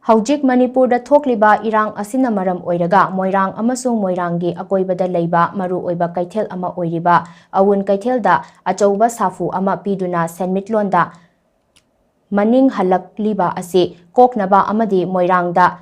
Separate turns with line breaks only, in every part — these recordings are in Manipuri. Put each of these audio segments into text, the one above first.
Hojik Manipur thokliba irang asina maram oiraga moirang amasung moirangi akoibada leiba maru oiba Keithel ama oiriba Awun Keithel da achouba safu ama piduna senmitlonda maning halak liba asi koknaba amadi moirangda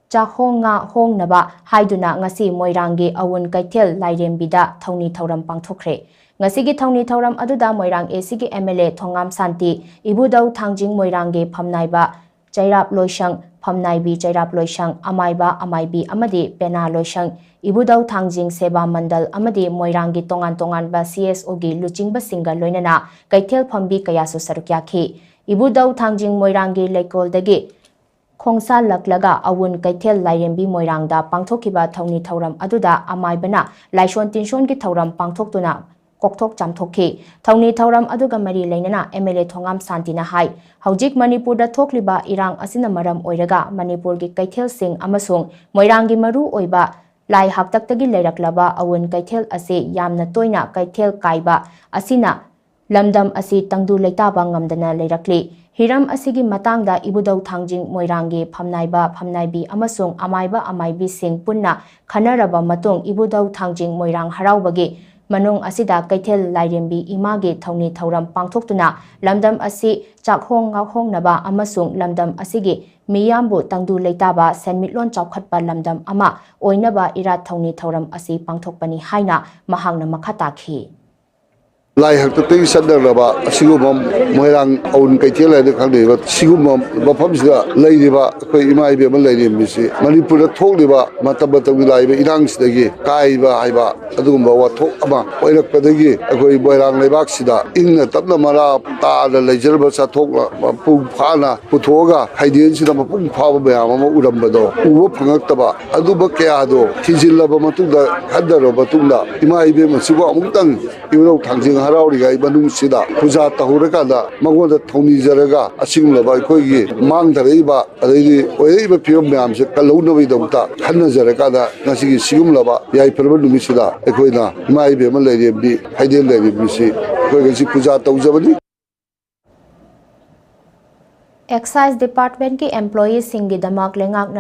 chahonga hongnaba haiduna ngasi moirangi Awun Keithel lairembida Thouni Thouram pangthokre ngasigi Thouni Thouram aduda moirang esigi MLA Thongam Santi ibudau thangjing moirangi phamnaiba Chairap Loishang Phamnaibi Chairap Loishang Amaiba Amaibi Amadi Pena Loishang Ibudau Thangjing Seba Mandal Amadi Moirangi Tongan ba CSO gi Luchingba Singa Loinana Keithel Phambi Kayasu Sarukyakhi Ibudau Thangjing Moirangi Lekol dagi Khongsa laklaga Awun Keithel Lairembi Moirangda Pangthokiba Thouni Thouram aduda Amaibana Laishon Tinshon gi Thouram Pangthoktuna Kokthok Chamthokhi Thouni Thouram aduga mari leinana MLA Thongam Santina hai Hojik Manipur thokliba irang asina maram oiraga Manipur gi Keithel sing amasung moirangi maru oiba lai haktaktagi leiraklaba Awun Keithel ase yamna toina Keithel kaiba asina lamdam asi tangdu leitaba ngamdana leirakli Hiram asigi matangda ibudau thangjing moirangi phamnaibi amasung amaibi sing punna khanaraba matung ibudau thangjing moirang haraubagi Manung asida Keithel lairembi imagi Thouni Thouram pangthoktuna lamdam asi chakhong naba amasung lamdam asigi miyambu tangdu leitaba senmitlon chawkhatpa lamdam ama oinaba ira Thouni Thouram asi pangthokpani haina mahangna makhatakhi
Lai hakta tei saddaraba asiguma moirang Awun Keithel la khangdeba siguma bafamsida leiriba khoi imaibe ma leiremisi Manipur thokliba matabatawi laiba irangsidagi kaiba haiba adugumba wathok ama oirakpadagi akhoi moirang lebaksida ingna tapna mara ta da leijarba sathokla pu phana puthoga haidensida mapung phaba bayam ama urambado uba phangaktaba aduba kya do thijillaba matunda haddaro batunda imaibe masiba amutang ibro thangjing harauriga ibanung sida puja tahuraka magoda Thouni jaraga asingulaba akhoi mangdariba adai oiba piyom myamse kalaunabi damta khanna jaraka da ngasigi sigumlaba yai perba numisida akhoi imaibe ma leirembi haidel leirembi akhoi gasi puja taujabani
Excise Department ki employees singi damak lengak